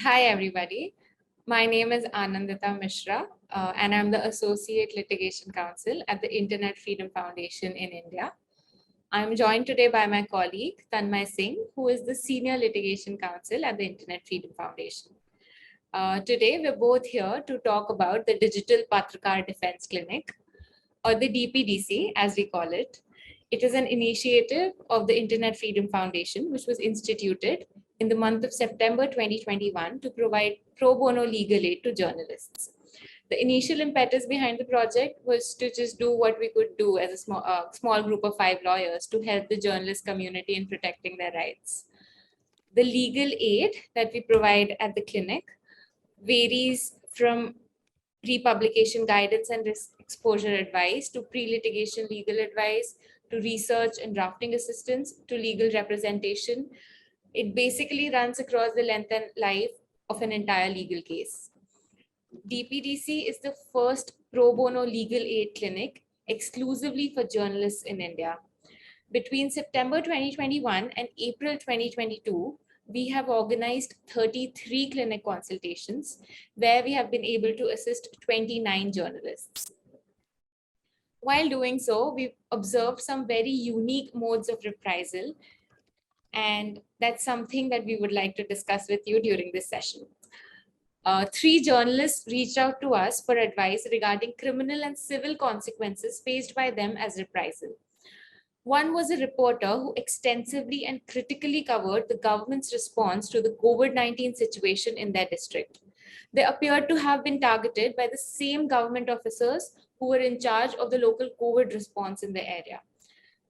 Hi, everybody. My name is Anandita Mishra, and I'm the Associate Litigation Counsel at the Internet Freedom Foundation in India. I'm joined today by my colleague, Tanmay Singh, who is the Senior Litigation Counsel at the Internet Freedom Foundation. Today, we're both here to talk about the Digital Patrakar Defense Clinic, or the DPDC, as we call it. It is an initiative of the Internet Freedom Foundation, which was instituted in the month of September 2021 to provide pro bono legal aid to journalists. The initial impetus behind the project was to just do what we could do as a small group of 5 lawyers to help the journalist community in protecting their rights. The legal aid that we provide at the clinic varies from pre-publication guidance and risk exposure advice to pre-litigation legal advice to research and drafting assistance to legal representation. It basically runs across the length and life of an entire legal case. DPDC is the first pro bono legal aid clinic exclusively for journalists in India. Between September 2021 and April 2022, we have organized 33 clinic consultations where we have been able to assist 29 journalists. While doing so, we've observed some very unique modes of reprisal, and that's something that we would like to discuss with you during this session. 3 journalists reached out to us for advice regarding criminal and civil consequences faced by them as reprisal. One was a reporter who extensively and critically covered the government's response to the COVID-19 situation in their district. They appeared to have been targeted by the same government officers who were in charge of the local COVID response in the area.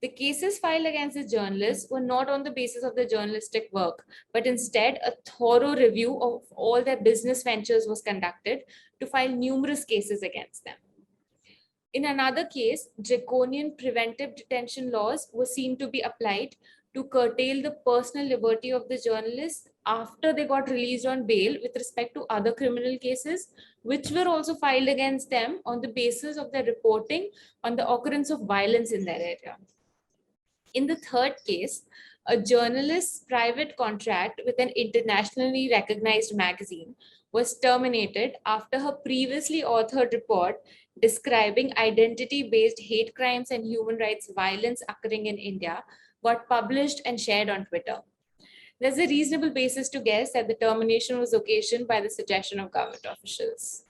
The cases filed against the journalists were not on the basis of their journalistic work, but instead a thorough review of all their business ventures was conducted to file numerous cases against them. In another case, draconian preventive detention laws were seen to be applied to curtail the personal liberty of the journalists after they got released on bail with respect to other criminal cases, which were also filed against them on the basis of their reporting on the occurrence of violence in their area. In the third case, a journalist's private contract with an internationally recognized magazine was terminated after her previously authored report describing identity-based hate crimes and human rights violence occurring in India got published and shared on Twitter. There's a reasonable basis to guess that the termination was occasioned by the suggestion of government officials.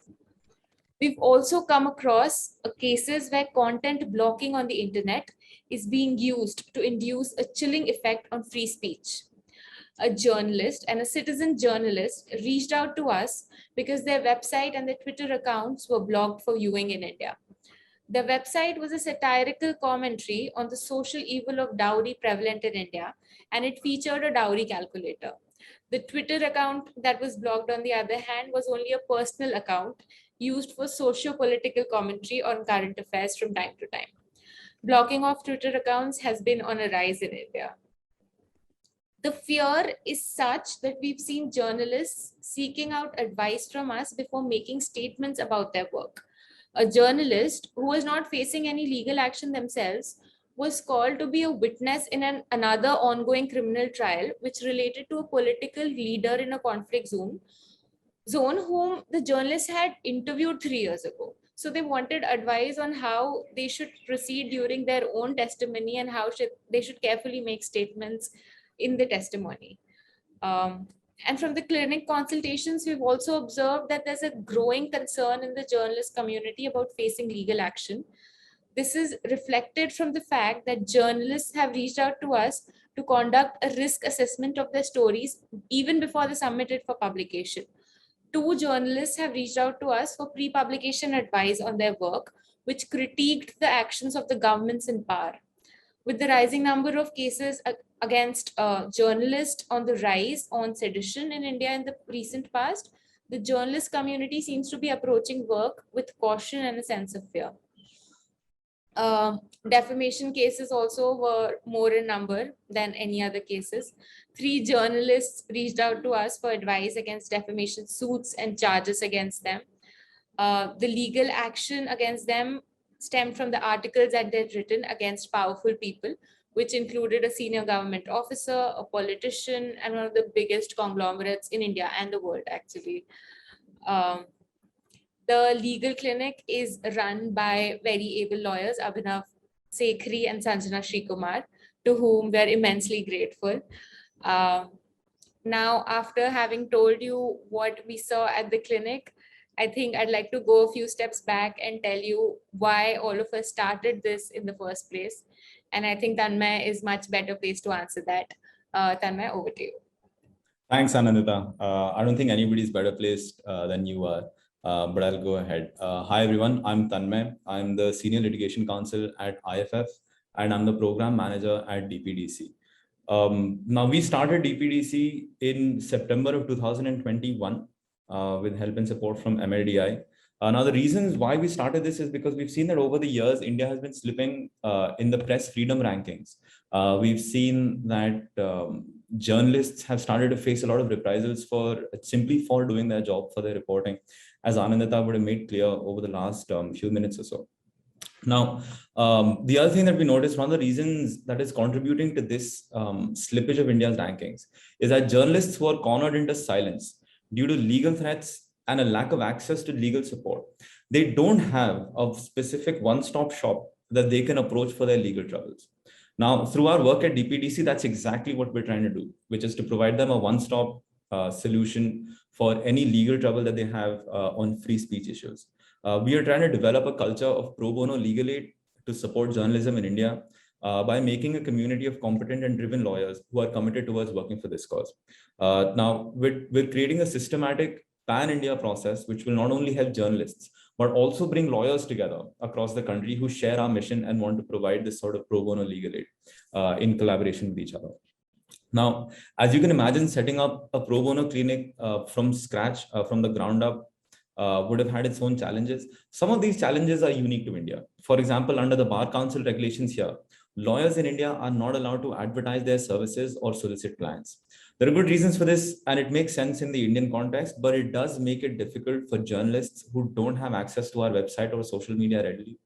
We've also come across cases where content blocking on the internet is being used to induce a chilling effect on free speech. A journalist and a citizen journalist reached out to us because their website and their Twitter accounts were blocked for viewing in India. The website was a satirical commentary on the social evil of dowry prevalent in India, and it featured a dowry calculator. The Twitter account that was blocked, on the other hand, was only a personal account used for socio-political commentary on current affairs from time to time. Blocking of Twitter accounts has been on a rise in India. The fear is such that we've seen journalists seeking out advice from us before making statements about their work. A journalist who was not facing any legal action themselves was called to be a witness in another ongoing criminal trial, which related to a political leader in a conflict zone whom the journalist had interviewed 3 years ago. So they wanted advice on how they should proceed during their own testimony and how they should carefully make statements in the testimony. And from the clinic consultations, we've also observed that there's a growing concern in the journalist community about facing legal action. This is reflected from the fact that journalists have reached out to us to conduct a risk assessment of their stories even before they're submitted for publication. 2 journalists have reached out to us for pre-publication advice on their work, which critiqued the actions of the governments in power. With the rising number of cases against journalists on the rise on sedition in India in the recent past, the journalist community seems to be approaching work with caution and a sense of fear. Defamation cases also were more in number than any other cases. 3 journalists reached out to us for advice against defamation suits and charges against them. The legal action against them stemmed from the articles that they'd written against powerful people which included a senior government officer, a politician, and one of the biggest conglomerates in India and the world, actually. Um, the legal clinic is run by very able lawyers, Abhinav Sekhri and Sanjana Srikumar, to whom we're immensely grateful. Now, after having told you what we saw at the clinic, I think I'd like to go a few steps back and tell you why all of us started this in the first place. And I think Tanmay is much better placed to answer that. Tanmay, over to you. Thanks, Anandita. I don't think anybody's better placed than you are, but I'll go ahead. Hi, everyone. I'm Tanmay. I'm the Senior Litigation Counsel at IFF, and I'm the Program Manager at DPDC. Now, we started DPDC in September of 2021 with help and support from MLDI. Now, the reasons why we started this is because we've seen that over the years, India has been slipping in the press freedom rankings. We've seen that journalists have started to face a lot of reprisals simply for doing their job, for their reporting, as Anandita would have made clear over the last few minutes or so. Now, the other thing that we noticed, one of the reasons that is contributing to this slippage of India's rankings is that journalists were cornered into silence due to legal threats and a lack of access to legal support. They don't have a specific one-stop shop that they can approach for their legal troubles. Now, through our work at DPDC, that's exactly what we're trying to do, which is to provide them a one-stop solution for any legal trouble that they have on free speech issues. We are trying to develop a culture of pro bono legal aid to support journalism in India by making a community of competent and driven lawyers who are committed towards working for this cause. Now, we're creating a systematic pan-India process, which will not only help journalists, but also bring lawyers together across the country who share our mission and want to provide this sort of pro bono legal aid in collaboration with each other. Now, as you can imagine, setting up a pro bono clinic from scratch, from the ground up, would have had its own challenges. Some of these challenges are unique to India. For example, under the Bar Council regulations here, lawyers in India are not allowed to advertise their services or solicit clients. There are good reasons for this, and it makes sense in the Indian context, but it does make it difficult for journalists who don't have access to our website or social media readily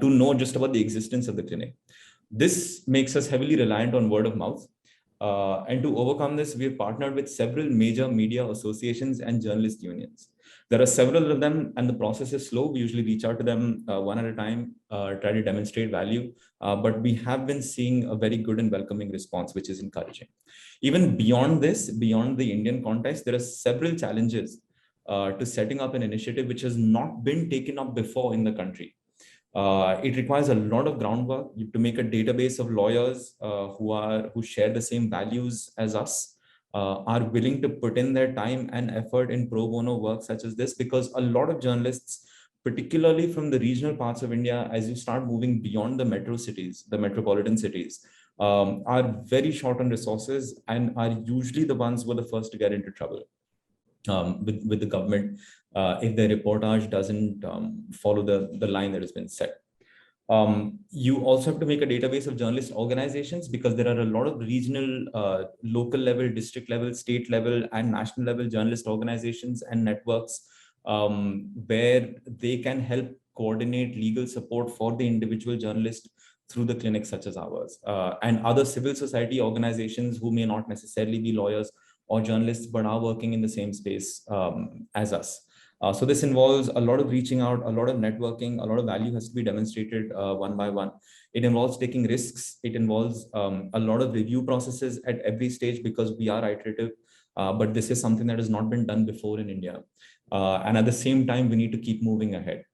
to know just about the existence of the clinic. This makes us heavily reliant on word of mouth. And to overcome this, we have partnered with several major media associations and journalist unions. There are several of them, and the process is slow. We usually reach out to them one at a time, try to demonstrate value, but we have been seeing a very good and welcoming response, which is encouraging. Even beyond this, beyond the Indian context, there are several challenges to setting up an initiative which has not been taken up before in the country. It requires a lot of groundwork to make a database of lawyers who share the same values as us, are willing to put in their time and effort in pro bono work such as this, because a lot of journalists, particularly from the regional parts of India, as you start moving beyond the metro cities, the metropolitan cities, are very short on resources and are usually the ones who are the first to get into trouble with the government if their reportage doesn't follow the line that has been set. You also have to make a database of journalist organizations, because there are a lot of regional, local level, district level, state level, and national level journalist organizations and networks where they can help coordinate legal support for the individual journalist through the clinics such as ours, and other civil society organizations who may not necessarily be lawyers or journalists, but are working in the same space as us. So this involves a lot of reaching out, a lot of networking, a lot of value has to be demonstrated one by one. It involves taking risks. It involves a lot of review processes at every stage, because we are iterative, but this is something that has not been done before in India. And at the same time, we need to keep moving ahead.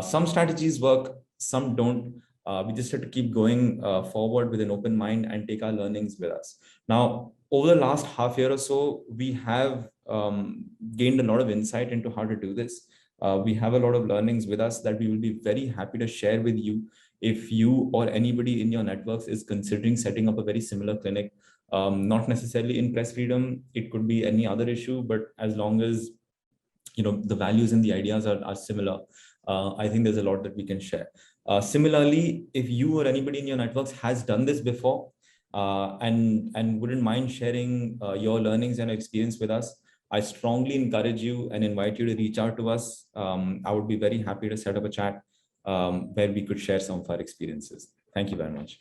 Some strategies work, some don't. We just have to keep going forward with an open mind and take our learnings with us. Now, over the last half year or so, we have gained a lot of insight into how to do this. We have a lot of learnings with us that we will be very happy to share with you if you or anybody in your networks is considering setting up a very similar clinic. Not necessarily in press freedom, it could be any other issue, but as long as the values and the ideas are similar, I think there's a lot that we can share. Similarly, if you or anybody in your networks has done this before and wouldn't mind sharing your learnings and experience with us, I strongly encourage you and invite you to reach out to us. I would be very happy to set up a chat where we could share some of our experiences. Thank you very much.